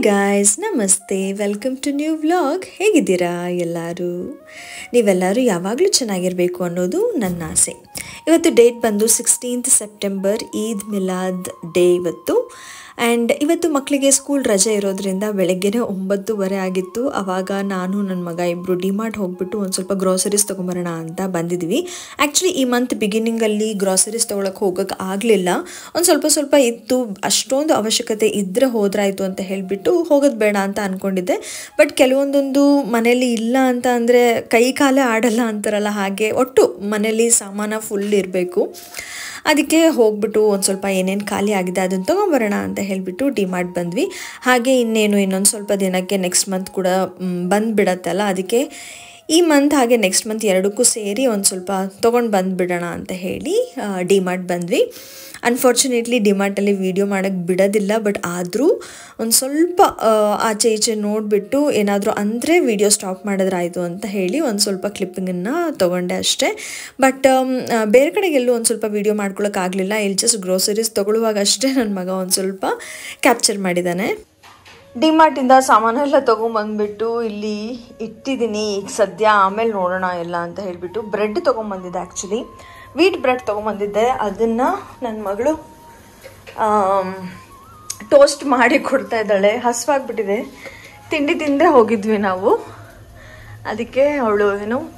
Guys ನಮಸ್ತೆ, welcome to new vlog. ಹೇಗಿದ್ದೀರಾ ಎಲ್ಲರೂ? ನೀವೆಲ್ಲರೂ ಯಾವಾಗಲೂ ಚೆನ್ನಾಗಿರಬೇಕು ಅನ್ನೋದು ನನ್ನ ಆಸೆ. ಇವತ್ತು ಡೇಟ್ ಬಂದು 16th September, Eid Milad day ಇವತ್ತು. ಆ್ಯಂಡ್ ಇವತ್ತು ಮಕ್ಕಳಿಗೆ ಸ್ಕೂಲ್ ರಜೆ ಇರೋದ್ರಿಂದ ಬೆಳಗ್ಗೆನೇ 9:30 ಆಗಿತ್ತು. ಆವಾಗ ನಾನು ನನ್ನ ಮಗ ಇಬ್ಬರು ಡಿಮಾರ್ಟ್ ಹೋಗ್ಬಿಟ್ಟು ಒಂದು ಸ್ವಲ್ಪ ಗ್ರೋಸರೀಸ್ ತೊಗೊಂಬರೋಣ ಅಂತ ಬಂದಿದ್ವಿ. ಆ್ಯಕ್ಚುಲಿ ಈ ಮಂತ್ ಬಿಗಿನಿಂಗಲ್ಲಿ ಗ್ರೋಸರೀಸ್ ತೊಗೊಳಕ್ಕೆ ಹೋಗೋಕ್ಕೆ ಆಗಲಿಲ್ಲ. ಒಂದು ಸ್ವಲ್ಪ ಇತ್ತು, ಅಷ್ಟೊಂದು ಅವಶ್ಯಕತೆ ಇದ್ದರೆ ಹೋದ್ರಾಯ್ತು ಅಂತ ಹೇಳಿಬಿಟ್ಟು ಹೋಗೋದು ಬೇಡ ಅಂತ ಅಂದ್ಕೊಂಡಿದ್ದೆ. ಬಟ್ ಕೆಲವೊಂದೊಂದು ಮನೇಲಿ ಇಲ್ಲ ಅಂತ ಅಂದರೆ ಕೈ ಕಾಲೇ ಆಡಲ್ಲ ಅಂತಾರಲ್ಲ, ಹಾಗೆ ಒಟ್ಟು ಮನೇಲಿ ಸಾಮಾನು ಫುಲ್ ಇರಬೇಕು. ಅದಕ್ಕೆ ಹೋಗ್ಬಿಟ್ಟು ಒಂದು ಸ್ವಲ್ಪ ಏನೇನು ಖಾಲಿ ಆಗಿದೆ ಅದನ್ನು ತೊಗೊಂಬರೋಣ ಅಂತ ಹೇಳಿಬಿಟ್ಟು ಡಿಮಾರ್ಟ್ ಬಂದ್ವಿ. ಹಾಗೆ ಇನ್ನೊಂದು ಸ್ವಲ್ಪ ದಿನಕ್ಕೆ ನೆಕ್ಸ್ಟ್ ಮಂತ್ ಕೂಡ ಬಂದುಬಿಡತ್ತಲ್ಲ, ಅದಕ್ಕೆ ಈ ಮಂತ್ ಹಾಗೆ ನೆಕ್ಸ್ಟ್ ಮಂತ್ ಎರಡಕ್ಕೂ ಸೇರಿ ಒಂದು ಸ್ವಲ್ಪ ತೊಗೊಂಡು ಬಂದುಬಿಡೋಣ ಅಂತ ಹೇಳಿ ಡಿಮಾರ್ಟ್ ಬಂದ್ವಿ. ಅನ್ಫಾರ್ಚುನೇಟ್ಲಿ ಡಿಮಾರ್ಟಲ್ಲಿ ವೀಡಿಯೋ ಮಾಡೋಕ್ಕೆ ಬಿಡೋದಿಲ್ಲ, ಬಟ್ ಆದರೂ ಒಂದು ಸ್ವಲ್ಪ ಆಚೆ ಈಚೆ ನೋಡಿಬಿಟ್ಟು ಏನಾದರೂ ಅಂದರೆ ವೀಡಿಯೋ ಸ್ಟಾಪ್ ಮಾಡಿದ್ರಾಯಿತು ಅಂತ ಹೇಳಿ ಒಂದು ಸ್ವಲ್ಪ ಕ್ಲಿಪ್ಪಿಂಗನ್ನು ತೊಗೊಂಡೆ ಅಷ್ಟೇ. ಬಟ್ ಬೇರೆ ಕಡೆಗೆಲ್ಲೂ ಒಂದು ಸ್ವಲ್ಪ ವೀಡಿಯೋ ಮಾಡ್ಕೊಳ್ಳೋಕ್ಕಾಗಲಿಲ್ಲ. ಇಲ್ಲಿ ಜಸ್ಟ್ ಗ್ರೋಸರೀಸ್ ತೊಗೊಳ್ಳುವಾಗ ಅಷ್ಟೇ ನನ್ನ ಮಗ ಒಂದು ಸ್ವಲ್ಪ ಕ್ಯಾಪ್ಚರ್ ಮಾಡಿದ್ದಾನೆ. ಡಿಮಾರ್ಟಿಂದ ಸಾಮಾನೆಲ್ಲ ತೊಗೊಂಬಂದ್ಬಿಟ್ಟು ಇಲ್ಲಿ ಇಟ್ಟಿದ್ದೀನಿ ಈಗ ಸದ್ಯ, ಆಮೇಲೆ ನೋಡೋಣ ಎಲ್ಲ ಅಂತ ಹೇಳಿಬಿಟ್ಟು. ಬ್ರೆಡ್ ತೊಗೊಂಬಂದಿದ್ದೆ, ಆ್ಯಕ್ಚುಲಿ ವೀಟ್ ಬ್ರೆಡ್ ತೊಗೊಂಬಂದಿದ್ದೆ. ಅದನ್ನು ನನ್ನ ಮಗಳು ಟೋಸ್ಟ್ ಮಾಡಿ ಕೊಡ್ತಾ ಇದ್ದಾಳೆ. ಹಸಿವಾಗ್ಬಿಟ್ಟಿದೆ, ತಿಂಡಿ ತಿಂದೇ ಹೋಗಿದ್ವಿ ನಾವು. ಅದಕ್ಕೆ ಅವಳು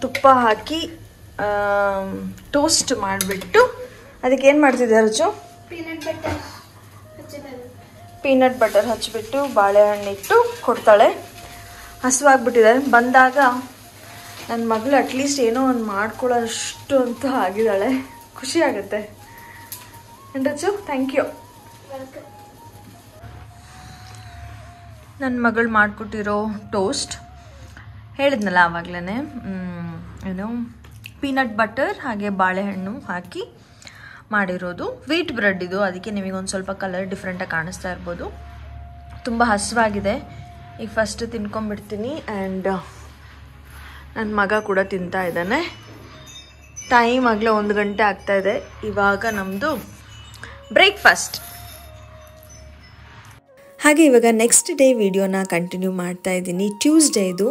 ತುಪ್ಪ ಹಾಕಿ ಟೋಸ್ಟ್ ಮಾಡಿಬಿಟ್ಟು ಅದಕ್ಕೆ ಏನು ಮಾಡ್ತಿದ್ದೆ ರಚು? ಪೀನಟ್ ಬಟರ್ ಹಚ್ಚಿಬಿಟ್ಟು ಬಾಳೆಹಣ್ಣಿಟ್ಟು ಕೊಡ್ತಾಳೆ. ಹಸಿವಾಗ್ಬಿಟ್ಟಿದೆ. ಬಂದಾಗ ನನ್ನ ಮಗಳು ಅಟ್ಲೀಸ್ಟ್ ಏನೋ ಒಂದು ಮಾಡ್ಕೊಳ್ಳೋಷ್ಟು ಅಂತ ಆಗಿದ್ದಾಳೆ. ಖುಷಿ ಆಗುತ್ತೆ. Rachu, thank you. ನನ್ನ ಮಗಳು ಮಾಡಿಕೊಟ್ಟಿರೋ ಟೋಸ್ಟ್ ಹೇಳಿದ್ನಲ್ಲ ಆವಾಗಲೇ, ಪೀನಟ್ ಬಟರ್ ಹಾಗೆ ಬಾಳೆಹಣ್ಣು ಹಾಕಿ ಮಾಡಿರೋದು ವೀಟ್ ಬ್ರೆಡ್ ಇದು. ಅದಕ್ಕೆ ನಿಮಗೊಂದು ಸ್ವಲ್ಪ ಕಲರ್ ಡಿಫ್ರೆಂಟಾಗಿ ಕಾಣಿಸ್ತಾ ಇರ್ಬೋದು. ತುಂಬ ಹಸಿವಾಗಿದೆ. ಈಗ ಫಸ್ಟ್ ತಿನ್ಕೊಂಬಿಡ್ತೀನಿ. ಆ್ಯಂಡ್ ನನ್ನ ಮಗ ಕೂಡ ತಿಂತಾ ಇದ್ದಾನೆ. ಟೈಮ್ ಆಗಲೇ 1 ಗಂಟೆ ಆಗ್ತಾಯಿದೆ. ಇವಾಗ ನಮ್ಮದು ಬ್ರೇಕ್ಫಾಸ್ಟ್. ಹಾಗೆ ಇವಾಗ ನೆಕ್ಸ್ಟ್ ಡೇ ವಿಡಿಯೋನ ಕಂಟಿನ್ಯೂ ಮಾಡ್ತಾ ಇದ್ದೀನಿ. ಟ್ಯೂಸ್ಡೇ ಇದು.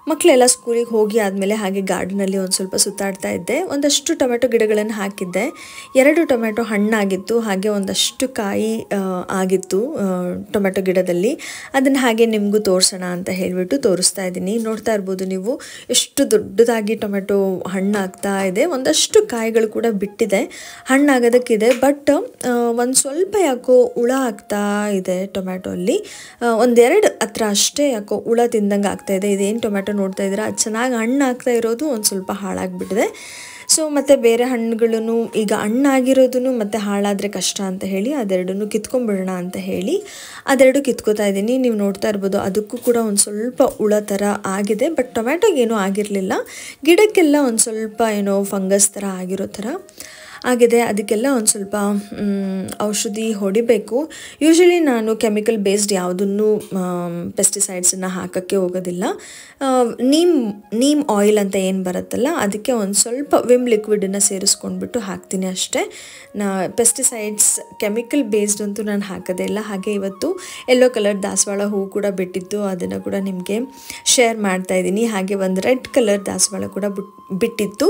ಮಕ್ಕಳೆಲ್ಲ ಸ್ಕೂಲಿಗೆ ಹೋಗಿ ಆದಮೇಲೆ ಹಾಗೆ ಗಾರ್ಡನಲ್ಲಿ ಒಂದು ಸ್ವಲ್ಪ ಸುತ್ತಾಡ್ತಾ ಇದ್ದೆ. ಒಂದಷ್ಟು ಟೊಮೆಟೊ ಗಿಡಗಳನ್ನು ಹಾಕಿದ್ದೆ. 2 ಟೊಮೆಟೊ ಹಣ್ಣಾಗಿತ್ತು, ಹಾಗೆ ಒಂದಷ್ಟು ಕಾಯಿ ಆಗಿತ್ತು ಟೊಮೆಟೊ ಗಿಡದಲ್ಲಿ. ಅದನ್ನು ಹಾಗೆ ನಿಮಗೂ ತೋರಿಸೋಣ ಅಂತ ಹೇಳಿಬಿಟ್ಟು ತೋರಿಸ್ತಾ ಇದ್ದೀನಿ. ನೋಡ್ತಾ ಇರ್ಬೋದು ನೀವು ಎಷ್ಟು ದೊಡ್ಡದಾಗಿ ಟೊಮೆಟೊ ಹಣ್ಣು ಆಗ್ತಾ ಇದೆ. ಒಂದಷ್ಟು ಕಾಯಿಗಳು ಕೂಡ ಬಿಟ್ಟಿದೆ, ಹಣ್ಣಾಗೋದಕ್ಕಿದೆ. ಬಟ್ ಒಂದು ಸ್ವಲ್ಪ ಯಾಕೋ ಹುಳ ಆಗ್ತಾ ಇದೆ ಟೊಮೆಟೊ ಅಲ್ಲಿ. 1-2 ಹತ್ರ ಅಷ್ಟೇ ಯಾಕೋ ಹುಳ ತಿಂದಂಗೆ ಆಗ್ತಾಯಿದೆ. ಇದೇನು ಟೊಮೆಟೊ ನೋಡ್ತಾ ಇದ್ದೀರಾ, ಅದು ಚೆನ್ನಾಗಿ ಹಣ್ಣು ಆಗ್ತಾ ಇರೋದು ಒಂದು ಸ್ವಲ್ಪ ಹಾಳಾಗಿಬಿಟ್ಟಿದೆ. ಸೊ ಮತ್ತು ಬೇರೆ ಹಣ್ಣುಗಳನ್ನು ಈಗ ಹಣ್ಣಾಗಿರೋದನ್ನು ಮತ್ತು ಹಾಳಾದರೆ ಕಷ್ಟ ಅಂತ ಹೇಳಿ ಅದೆರಡನ್ನು ಕಿತ್ಕೊಂಡ್ಬಿಡೋಣ ಅಂತ ಹೇಳಿ ಅದೆರಡು ಕಿತ್ಕೋತಾ ಇದ್ದೀನಿ. ನೀವು ನೋಡ್ತಾ ಇರ್ಬೋದು, ಅದಕ್ಕೂ ಕೂಡ ಒಂದು ಸ್ವಲ್ಪ ಹುಳ ಥರ ಆಗಿದೆ. ಬಟ್ ಟೊಮೆಟೊಗೇನೂ ಆಗಿರಲಿಲ್ಲ, ಗಿಡಕ್ಕೆಲ್ಲ ಒಂದು ಸ್ವಲ್ಪ ಫಂಗಸ್ ಥರ ಆಗಿರೋ ಥರ ಆಗಿದೆ. ಅದಕ್ಕೆಲ್ಲ ಒಂದು ಸ್ವಲ್ಪ ಔಷಧಿ ಹೊಡಿಬೇಕು. ಯೂಶ್ವಲಿ ನಾನು ಕೆಮಿಕಲ್ ಬೇಸ್ಡ್ ಯಾವುದನ್ನು ಪೆಸ್ಟಿಸೈಡ್ಸನ್ನು ಹಾಕೋಕ್ಕೆ ಹೋಗೋದಿಲ್ಲ. ನೀಮ್ ಆಯಿಲ್ ಅಂತ ಏನು ಬರುತ್ತಲ್ಲ, ಅದಕ್ಕೆ ಒಂದು ಸ್ವಲ್ಪ ವಿಮ್ ಲಿಕ್ವಿಡನ್ನು ಸೇರಿಸ್ಕೊಂಡ್ಬಿಟ್ಟು ಹಾಕ್ತೀನಿ ಅಷ್ಟೇ. ಪೆಸ್ಟಿಸೈಡ್ಸ್ ಕೆಮಿಕಲ್ ಬೇಸ್ಡ್ ಅಂತೂ ನಾನು ಹಾಕೋದೇ ಇಲ್ಲ. ಹಾಗೆ ಇವತ್ತು ಯೆಲ್ಲೋ ಕಲರ್ ದಾಸವಾಳ ಹೂವು ಕೂಡ ಬಿಟ್ಟಿತ್ತು, ಅದನ್ನು ಕೂಡ ನಿಮಗೆ ಶೇರ್ ಮಾಡ್ತಾಯಿದ್ದೀನಿ. ಹಾಗೆ ಒಂದು ರೆಡ್ ಕಲರ್ ದಾಸವಾಳ ಕೂಡ ಬಿಟ್ಟಿತ್ತು.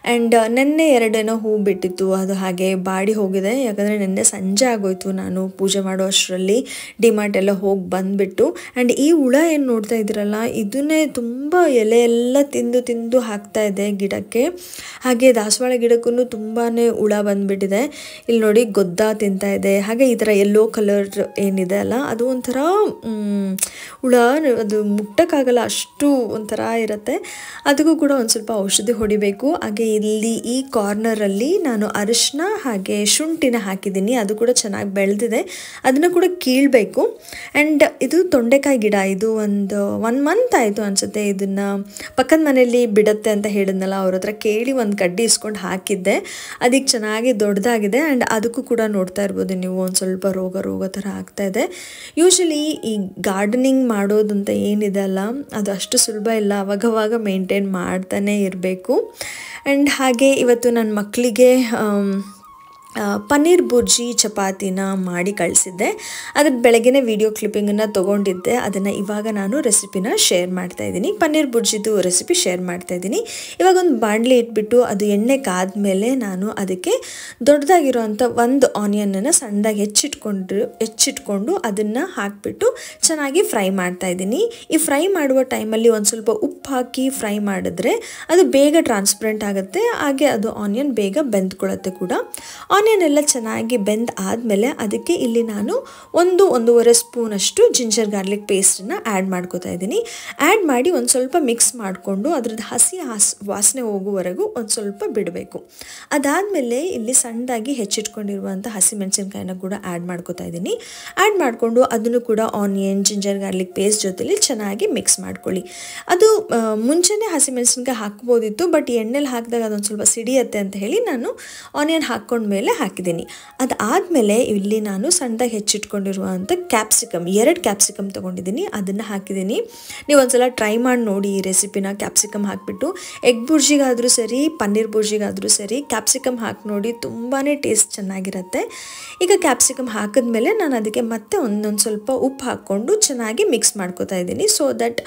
ಆ್ಯಂಡ್ ನೆನ್ನೆ 2 ಹೂ ಬಿಟ್ಟಿತ್ತು, ಅದು ಹಾಗೆ ಬಾಡಿ ಹೋಗಿದೆ. ಯಾಕಂದರೆ ನಿನ್ನೆ ಸಂಜೆ ಆಗೋಯ್ತು ನಾನು ಪೂಜೆ ಮಾಡೋ ಅಷ್ಟರಲ್ಲಿ, ಡಿಮಾರ್ಟ್ ಎಲ್ಲ ಹೋಗಿ ಬಂದುಬಿಟ್ಟು. ಆ್ಯಂಡ್ ಈ ಹುಳ ಏನು ನೋಡ್ತಾ ಇದ್ದೀರಲ್ಲ, ಇದನ್ನೇ ತುಂಬ ಎಲೆ ಎಲ್ಲ ತಿಂದು ಹಾಕ್ತಾ ಇದೆ ಗಿಡಕ್ಕೆ. ಹಾಗೆ ದಾಸವಾಳ ಗಿಡಕ್ಕೂ ತುಂಬಾ ಹುಳ ಬಂದುಬಿಟ್ಟಿದೆ. ಇಲ್ಲಿ ನೋಡಿ ಗೊದ್ದ ತಿಂತಾ ಇದೆ. ಹಾಗೆ ಈ ಥರ ಯೆಲ್ಲೋ ಕಲರ್ ಏನಿದೆ ಅಲ್ಲ, ಅದು ಒಂಥರ ಹುಳ, ಅದು ಮುಟ್ಟಕ್ಕಾಗಲ್ಲ, ಅಷ್ಟು ಒಂಥರ ಇರುತ್ತೆ. ಅದಕ್ಕೂ ಕೂಡ ಒಂದು ಸ್ವಲ್ಪ ಔಷಧಿ ಹೊಡಿಬೇಕು. ಹಾಗೆ ಇಲ್ಲಿ ಈ ಕಾರ್ನರಲ್ಲಿ ನಾನು ಅರಿಶಿನ ಹಾಗೆ ಶುಂಠಿನ ಹಾಕಿದ್ದೀನಿ, ಅದು ಕೂಡ ಚೆನ್ನಾಗಿ ಬೆಳೆದಿದೆ. ಅದನ್ನು ಕೂಡ ಕೀಳಬೇಕು. ಆ್ಯಂಡ್ ಇದು ತೊಂಡೆಕಾಯಿ ಗಿಡ, ಇದು ಒಂದು 1 ಮಂತ್ ಆಯಿತು ಅನಿಸುತ್ತೆ. ಇದನ್ನು ಪಕ್ಕದ ಮನೆಯಲ್ಲಿ ಬಿಡುತ್ತೆ ಅಂತ ಹೇಳಿದ್ನಲ್ಲ, ಅವ್ರ ಹತ್ರ ಕೇಳಿ ಒಂದು ಕಡ್ಡಿ ಇಸ್ಕೊಂಡು ಹಾಕಿದ್ದೆ. ಅದಕ್ಕೆ ಚೆನ್ನಾಗಿ ದೊಡ್ಡದಾಗಿದೆ. ಆ್ಯಂಡ್ ಅದಕ್ಕೂ ಕೂಡ ನೋಡ್ತಾ ಇರ್ಬೋದು ನೀವು ಒಂದು ಸ್ವಲ್ಪ ರೋಗ ಥರ ಆಗ್ತಾಯಿದೆ. ಯೂಶ್ವಲಿ ಈ ಗಾರ್ಡನಿಂಗ್ ಮಾಡೋದಂತ ಏನಿದೆ ಅಲ್ಲ, ಅದು ಅಷ್ಟು ಸುಲಭ ಇಲ್ಲ. ಅವಾಗವಾಗ ಮೇಂಟೈನ್ ಮಾಡ್ತಾನೆ ಇರಬೇಕು. ಆ್ಯಂಡ್ ಹಾಗೆ ಇವತ್ತು ನನ್ನ ಮಕ್ಕಳಿಗೆ ಪನ್ನೀರ್ ಬುರ್ಜಿ ಚಪಾತಿನ ಮಾಡಿ ಕಳಿಸಿದ್ದೆ. ಅದ್ರ ಬೆಳಗ್ಗೆನೇ ವಿಡಿಯೋ ಕ್ಲಿಪ್ಪಿಂಗನ್ನು ತೊಗೊಂಡಿದ್ದೆ. ಅದನ್ನು ಇವಾಗ ನಾನು ರೆಸಿಪಿನ ಶೇರ್ ಮಾಡ್ತಾಯಿದ್ದೀನಿ. ಪನ್ನೀರ್ ಬುರ್ಜಿದು ರೆಸಿಪಿ ಶೇರ್ ಮಾಡ್ತಾಯಿದ್ದೀನಿ. ಇವಾಗ ಒಂದು ಬಾಣಲಿ ಇಟ್ಬಿಟ್ಟು ಅದು ಎಣ್ಣೆ ಕಾದ್ಮೇಲೆ ನಾನು ಅದಕ್ಕೆ ದೊಡ್ಡದಾಗಿರೋವಂಥ ಒಂದು ಆನಿಯನನ್ನು ಸಣ್ಣದಾಗಿ ಹೆಚ್ಚಿಟ್ಕೊಂಡು ಅದನ್ನು ಹಾಕಿಬಿಟ್ಟು ಚೆನ್ನಾಗಿ ಫ್ರೈ ಮಾಡ್ತಾಯಿದ್ದೀನಿ. ಈ ಫ್ರೈ ಮಾಡುವ ಟೈಮಲ್ಲಿ ಒಂದು ಸ್ವಲ್ಪ ಉಪ್ಪು ಹಾಕಿ ಫ್ರೈ ಮಾಡಿದ್ರೆ ಅದು ಬೇಗ ಟ್ರಾನ್ಸ್ಪರೆಂಟ್ ಆಗುತ್ತೆ, ಹಾಗೆ ಅದು ಆನಿಯನ್ ಬೇಗ ಬೆಂದ್ಕೊಳ್ಳುತ್ತೆ ಕೂಡ. ಆನಿಯನ್ ಎಲ್ಲ ಚೆನ್ನಾಗಿ ಬೆಂದ ಆದಮೇಲೆ ಅದಕ್ಕೆ ಇಲ್ಲಿ ನಾನು 1-1.5 ಸ್ಪೂನಷ್ಟು ಜಿಂಜರ್ ಗಾರ್ಲಿಕ್ ಪೇಸ್ಟನ್ನು ಆ್ಯಡ್ ಮಾಡ್ಕೋತಾ ಇದ್ದೀನಿ. ಆ್ಯಡ್ ಮಾಡಿ ಒಂದು ಸ್ವಲ್ಪ ಮಿಕ್ಸ್ ಮಾಡಿಕೊಂಡು ಅದ್ರದ್ದು ಹಸಿ ವಾಸನೆ ಹೋಗುವವರೆಗೂ ಒಂದು ಸ್ವಲ್ಪ ಬಿಡಬೇಕು. ಅದಾದಮೇಲೆ ಇಲ್ಲಿ ಸಣ್ಣದಾಗಿ ಹೆಚ್ಚಿಟ್ಕೊಂಡಿರುವಂಥ ಹಸಿಮೆಣಸಿನ್ಕಾಯಿನ ಕೂಡ ಆ್ಯಡ್ ಮಾಡ್ಕೋತಾ ಇದ್ದೀನಿ. ಆ್ಯಡ್ ಮಾಡಿಕೊಂಡು ಅದನ್ನು ಕೂಡ ಆನಿಯನ್ ಜಿಂಜರ್ ಗಾರ್ಲಿಕ್ ಪೇಸ್ಟ್ ಜೊತೆಲಿ ಚೆನ್ನಾಗಿ ಮಿಕ್ಸ್ ಮಾಡ್ಕೊಳ್ಳಿ. ಅದು ಮುಂಚೆನೇ ಹಸಿಮೆಣಸಿನ್ಕಾಯಿ ಹಾಕ್ಬೋದಿತ್ತು, ಬಟ್ ಎಣ್ಣೆಲಿ ಹಾಕಿದಾಗ ಅದೊಂದು ಸ್ವಲ್ಪ ಸಿಡಿಯತ್ತೆ ಅಂತ ಹೇಳಿ ನಾನು ಆನಿಯನ್ ಹಾಕ್ಕೊಂಡ್ಮೇಲೆ ಹಾಕಿದ್ದೀನಿ. ಅದಾದಮೇಲೆ ಇಲ್ಲಿ ನಾನು ಸಣ್ಣದಾಗಿ ಹೆಚ್ಚಿಟ್ಕೊಂಡಿರುವಂಥ ಕ್ಯಾಪ್ಸಿಕಮ್ 2 ಕ್ಯಾಪ್ಸಿಕಮ್ ತೊಗೊಂಡಿದ್ದೀನಿ, ಅದನ್ನು ಹಾಕಿದ್ದೀನಿ. ನೀವು ಒಂದ್ಸಲ ಟ್ರೈ ಮಾಡಿ ನೋಡಿ ಈ ರೆಸಿಪಿನ. ಕ್ಯಾಪ್ಸಿಕಮ್ ಹಾಕಿಬಿಟ್ಟು ಎಗ್ ಬುರ್ಜಿಗಾದರೂ ಸರಿ ಪನ್ನೀರ್ ಬುರ್ಜಿಗಾದರೂ ಸರಿ ಕ್ಯಾಪ್ಸಿಕಮ್ ಹಾಕಿ ನೋಡಿ, ತುಂಬಾ ಟೇಸ್ಟ್ ಚೆನ್ನಾಗಿರುತ್ತೆ. ಈಗ ಕ್ಯಾಪ್ಸಿಕಮ್ ಹಾಕಿದ್ಮೇಲೆ ನಾನು ಅದಕ್ಕೆ ಮತ್ತೆ ಒಂದೊಂದು ಸ್ವಲ್ಪ ಉಪ್ಪು ಹಾಕ್ಕೊಂಡು ಚೆನ್ನಾಗಿ ಮಿಕ್ಸ್ ಮಾಡ್ಕೋತಾ ಇದ್ದೀನಿ, ಸೊ ದಟ್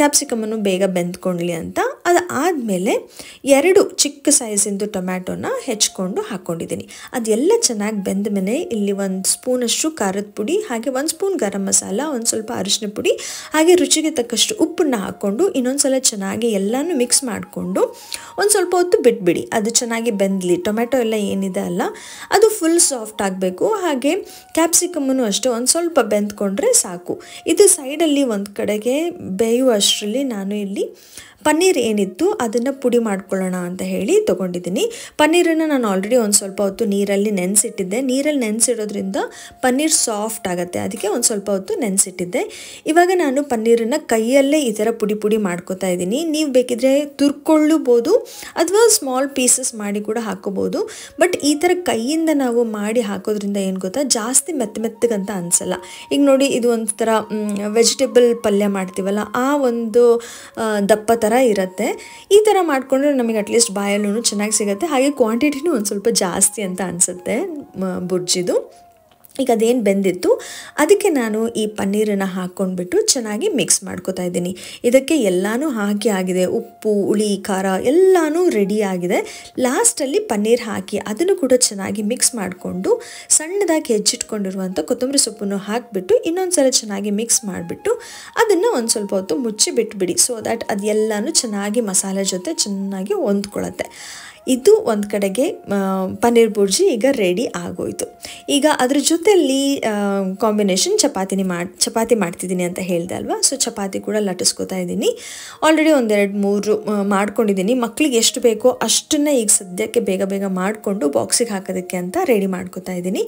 ಕ್ಯಾಪ್ಸಿಕಮನ್ನು ಬೇಗ ಬೆಂದ್ಕೊಳ್ಳಿ ಅಂತ. ಅದಾದಮೇಲೆ 2 ಚಿಕ್ಕ ಸೈಜಿಂದು ಟೊಮ್ಯಾಟೊನ ಹೆಚ್ಕೊಂಡು ಹಾಕ್ಕೊಂಡಿದ್ದೀನಿ. ಅದೆಲ್ಲ ಚೆನ್ನಾಗಿ ಬೆಂದ ಮೇಲೆ ಇಲ್ಲಿ 1 ಸ್ಪೂನಷ್ಟು ಖಾರದ ಪುಡಿ, ಹಾಗೆ 1 ಸ್ಪೂನ್ ಗರಂ ಮಸಾಲ, ಒಂದು ಸ್ವಲ್ಪ ಅರಿಶಿನ ಪುಡಿ, ಹಾಗೆ ರುಚಿಗೆ ತಕ್ಕಷ್ಟು ಉಪ್ಪನ್ನು ಹಾಕ್ಕೊಂಡು ಇನ್ನೊಂದು ಸಲ ಚೆನ್ನಾಗಿ ಎಲ್ಲನೂ ಮಿಕ್ಸ್ ಮಾಡಿಕೊಂಡು ಒಂದು ಸ್ವಲ್ಪ ಹೊತ್ತು ಬಿಟ್ಬಿಡಿ. ಅದು ಚೆನ್ನಾಗಿ ಬೆಂದಲಿ. ಟೊಮೆಟೊ ಎಲ್ಲ ಏನಿದೆ ಅಲ್ಲ ಅದು ಫುಲ್ ಸಾಫ್ಟ್ ಆಗಬೇಕು. ಹಾಗೆ ಕ್ಯಾಪ್ಸಿಕಮ್ಮನ್ನು ಅಷ್ಟೇ ಒಂದು ಸ್ವಲ್ಪ ಬೆಂದ್ಕೊಂಡ್ರೆ ಸಾಕು. ಇದು ಸೈಡಲ್ಲಿ ಒಂದು ಕಡೆಗೆ ಬೇಯುವಷ್ಟರಲ್ಲಿ ನಾನು ಇಲ್ಲಿ ಪನ್ನೀರ್ ಏನಿತ್ತು ಅದನ್ನು ಪುಡಿ ಮಾಡ್ಕೊಳ್ಳೋಣ ಅಂತ ಹೇಳಿ ತೊಗೊಂಡಿದ್ದೀನಿ. ಪನ್ನೀರನ್ನು ನಾನು ಆಲ್ರೆಡಿ ಒಂದು ಸ್ವಲ್ಪ ಹೊತ್ತು ನೀರಲ್ಲಿ ನೆನೆಸಿಟ್ಟಿದ್ದೆ. ನೀರಲ್ಲಿ ನೆನೆಸಿಡೋದ್ರಿಂದ ಪನ್ನೀರ್ ಸಾಫ್ಟ್ ಆಗುತ್ತೆ, ಅದಕ್ಕೆ ಒಂದು ಸ್ವಲ್ಪ ಹೊತ್ತು ನೆನೆಸಿಟ್ಟಿದ್ದೆ. ಇವಾಗ ನಾನು ಪನ್ನೀರನ್ನು ಕೈಯಲ್ಲೇ ಈ ಥರ ಪುಡಿ ಮಾಡ್ಕೋತಾ ಇದ್ದೀನಿ. ನೀವು ಬೇಕಿದ್ರೆ ತುರ್ಕೊಳ್ಳಬಹುದು ಅಥವಾ ಸ್ಮಾಲ್ ಪೀಸಸ್ ಮಾಡಿ ಕೂಡ ಹಾಕೋಬೋದು. ಬಟ್ ಈ ಥರ ಕೈಯಿಂದ ನಾವು ಮಾಡಿ ಹಾಕೋದ್ರಿಂದ ಏನು ಗೊತ್ತಾ, ಜಾಸ್ತಿ ಮೆತ್ತಗಂತ ಅನಿಸಲ್ಲ. ಈಗ ನೋಡಿ, ಇದು ಒಂಥರ ವೆಜಿಟೇಬಲ್ ಪಲ್ಯ ಮಾಡ್ತೀವಲ್ಲ ಆ ಒಂದು ದಪ್ಪ ಥರ ಇರುತ್ತೆ. ಈ ಥರ ಮಾಡಿಕೊಂಡ್ರೆ ನಮಗೆ ಅಟ್ಲೀಸ್ಟ್ ಬಾಯಲ್ಲೂ ಚೆನ್ನಾಗಿ ಸಿಗುತ್ತೆ, ಹಾಗೆ ಕ್ವಾಂಟಿಟಿನೂ ಒಂದು ಸ್ವಲ್ಪ ಜಾಸ್ತಿ ಅಂತ ಅನಿಸುತ್ತೆ ಬುರ್ಜಿದು. ಈಗ ಅದೇನು ಬೆಂದಿತ್ತು ಅದಕ್ಕೆ ನಾನು ಈ ಪನ್ನೀರನ್ನು ಹಾಕ್ಕೊಂಡ್ಬಿಟ್ಟು ಚೆನ್ನಾಗಿ ಮಿಕ್ಸ್ ಮಾಡ್ಕೋತಾ ಇದ್ದೀನಿ. ಇದಕ್ಕೆ ಎಲ್ಲನೂ ಹಾಕಿ ಆಗಿದೆ, ಉಪ್ಪು ಹುಳಿ ಖಾರ ಎಲ್ಲನೂ ರೆಡಿ ಆಗಿದೆ. ಲಾಸ್ಟಲ್ಲಿ ಪನ್ನೀರ್ ಹಾಕಿ ಅದನ್ನು ಕೂಡ ಚೆನ್ನಾಗಿ ಮಿಕ್ಸ್ ಮಾಡಿಕೊಂಡು ಸಣ್ಣದಾಗಿ ಹೆಚ್ಚಿಟ್ಕೊಂಡಿರುವಂಥ ಕೊತ್ತಂಬರಿ ಸೊಪ್ಪನ್ನು ಹಾಕಿಬಿಟ್ಟು ಇನ್ನೊಂದು ಸಲ ಚೆನ್ನಾಗಿ ಮಿಕ್ಸ್ ಮಾಡಿಬಿಟ್ಟು ಅದನ್ನು ಒಂದು ಸ್ವಲ್ಪ ಹೊತ್ತು ಮುಚ್ಚಿ ಬಿಟ್ಬಿಡಿ, ಸೊ ದ್ಯಾಟ್ ಅದೆಲ್ಲನೂ ಚೆನ್ನಾಗಿ ಮಸಾಲೆ ಜೊತೆ ಚೆನ್ನಾಗಿ ಹೊಂದ್ಕೊಳ್ಳುತ್ತೆ. ಇದು ಒಂದು ಕಡೆಗೆ ಪನ್ನೀರ್ ಬುರ್ಜಿ ಈಗ ರೆಡಿ ಆಗೋಯಿತು. ಈಗ ಅದ್ರ ಜೊತೆಯಲ್ಲಿ ಕಾಂಬಿನೇಷನ್ ಚಪಾತಿ ಮಾಡ್ತಿದ್ದೀನಿ ಅಂತ ಹೇಳಿದೆ ಅಲ್ವಾ, ಸೊ ಚಪಾತಿ ಕೂಡ ಲಟ್ಟಿಸ್ಕೋತಾ ಇದ್ದೀನಿ. ಆಲ್ರೆಡಿ 1-2-3 ಮಾಡ್ಕೊಂಡಿದ್ದೀನಿ. ಮಕ್ಕಳಿಗೆ ಎಷ್ಟು ಬೇಕೋ ಅಷ್ಟನ್ನು ಈಗ ಸದ್ಯಕ್ಕೆ ಬೇಗ ಮಾಡಿಕೊಂಡು ಬಾಕ್ಸಿಗೆ ಹಾಕೋದಕ್ಕೆ ಅಂತ ರೆಡಿ ಮಾಡ್ಕೋತಾ ಇದ್ದೀನಿ.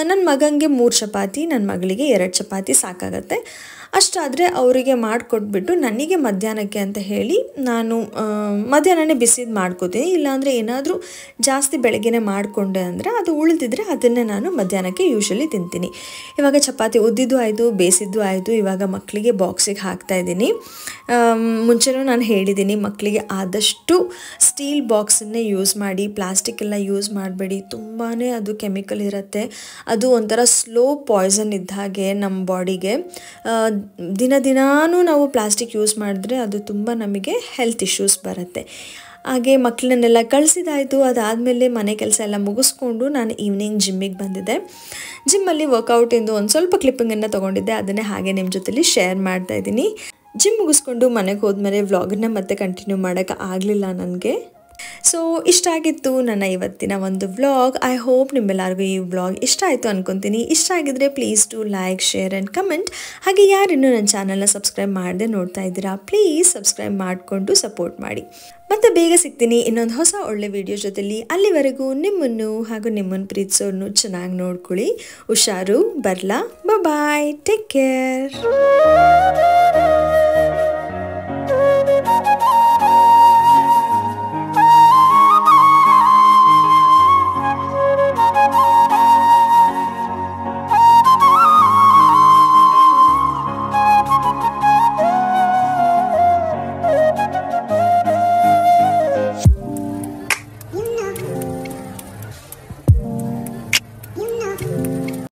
ನನ್ನ ಮಗನಿಗೆ 3 ಚಪಾತಿ, ನನ್ನ ಮಗಳಿಗೆ 2 ಚಪಾತಿ ಸಾಕಾಗತ್ತೆ. ಅಷ್ಟಾದರೆ ಅವರಿಗೆ ಮಾಡಿಕೊಟ್ಬಿಟ್ಟು ನನಗೆ ಮಧ್ಯಾಹ್ನಕ್ಕೆ ಅಂತ ಹೇಳಿ ನಾನು ಮಧ್ಯಾಹ್ನನೇ ಬಿಸಿದು ಮಾಡ್ಕೋತೀನಿ. ಇಲ್ಲಾಂದರೆ ಏನಾದರೂ ಜಾಸ್ತಿ ಬೆಳಗ್ಗೆನೇ ಮಾಡಿಕೊಂಡೆ ಅಂದರೆ ಅದು ಉಳಿದಿದ್ರೆ ಅದನ್ನೇ ನಾನು ಮಧ್ಯಾಹ್ನಕ್ಕೆ ಯೂಶ್ವಲಿ ತಿಂತೀನಿ. ಇವಾಗ ಚಪಾತಿ ಉದ್ದಿದ್ದು ಆಯಿತು, ಬೇಯಿಸಿದ್ದು ಆಯಿತು. ಇವಾಗ ಮಕ್ಕಳಿಗೆ ಬಾಕ್ಸಿಗೆ ಹಾಕ್ತಾಯಿದ್ದೀನಿ. ಮುಂಚೆನೂ ನಾನು ಹೇಳಿದ್ದೀನಿ, ಮಕ್ಕಳಿಗೆ ಆದಷ್ಟು ಸ್ಟೀಲ್ ಬಾಕ್ಸನ್ನೇ ಯೂಸ್ ಮಾಡಿ, ಪ್ಲಾಸ್ಟಿಕ್ ಎಲ್ಲ ಯೂಸ್ ಮಾಡಬೇಡಿ. ತುಂಬಾ ಅದು ಕೆಮಿಕಲ್ ಇರುತ್ತೆ. ಅದು ಒಂಥರ ಸ್ಲೋ ಪಾಯ್ಸನ್ ಇದ್ದ ಹಾಗೆ ನಮ್ಮ ಬಾಡಿಗೆ. ದಿನಾನೂ ನಾವು ಪ್ಲಾಸ್ಟಿಕ್ ಯೂಸ್ ಮಾಡಿದ್ರೆ ಅದು ತುಂಬ ನಮಗೆ ಹೆಲ್ತ್ ಇಶ್ಯೂಸ್ ಬರುತ್ತೆ. ಹಾಗೆ ಮಕ್ಕಳನ್ನೆಲ್ಲ ಕಳಿಸಿದಾಯಿತು. ಅದಾದಮೇಲೆ ಮನೆ ಕೆಲಸ ಎಲ್ಲ ಮುಗಿಸ್ಕೊಂಡು ನಾನು ಈವ್ನಿಂಗ್ ಜಿಮ್ಮಿಗೆ ಬಂದಿದ್ದೆ. ಜಿಮ್ಮಲ್ಲಿ ವರ್ಕೌಟಿಂದು ಒಂದು ಸ್ವಲ್ಪ ಕ್ಲಿಪ್ಪಿಂಗನ್ನು ತೊಗೊಂಡಿದ್ದೆ, ಅದನ್ನೇ ಹಾಗೆ ನಿಮ್ಮ ಜೊತೆಲಿ ಶೇರ್ ಮಾಡ್ತಾಯಿದ್ದೀನಿ. ಜಿಮ್ ಮುಗಿಸ್ಕೊಂಡು ಮನೆಗೆ ಹೋದ್ಮೇಲೆ ವ್ಲಾಗನ್ನ ಮತ್ತೆ ಕಂಟಿನ್ಯೂ ಮಾಡೋಕ್ಕೆ ಆಗಲಿಲ್ಲ ನನಗೆ. ಸೊ ಇಷ್ಟ ಆಗಿತ್ತು ನನ್ನ ಇವತ್ತಿನ ಒಂದು ವ್ಲಾಗ್. ಐ ಹೋಪ್ ನಿಮ್ಮೆಲ್ಲರಿಗೂ ಈ ವ್ಲಾಗ್ ಇಷ್ಟ ಆಯಿತು ಅನ್ಕೊತೀನಿ. ಇಷ್ಟ ಆಗಿದ್ರೆ please to like, share and comment. ಹಾಗೆ ಯಾರಿನ್ನೂ ನನ್ನ ಚಾನಲ್ನ ಸಬ್ಸ್ಕ್ರೈಬ್ ಮಾಡದೆ ನೋಡ್ತಾ ಇದ್ದೀರಾ, ಪ್ಲೀಸ್ ಸಬ್ಸ್ಕ್ರೈಬ್ ಮಾಡಿಕೊಂಡು ಸಪೋರ್ಟ್ ಮಾಡಿ. ಮತ್ತೆ ಬೇಗ ಸಿಗ್ತೀನಿ ಇನ್ನೊಂದು ಹೊಸ ಒಳ್ಳೆ ವಿಡಿಯೋ ಜೊತೆಲಿ. ಅಲ್ಲಿವರೆಗೂ ನಿಮ್ಮನ್ನು ಹಾಗೂ ನಿಮ್ಮನ್ನು ಪ್ರೀತಿಸೋರ್ನು ಚೆನ್ನಾಗಿ ನೋಡ್ಕೊಳ್ಳಿ. ಹುಷಾರು, ಬರ್ಲಾ, ಬಾಯ್, ಟೇಕ್ ಕೇರ್.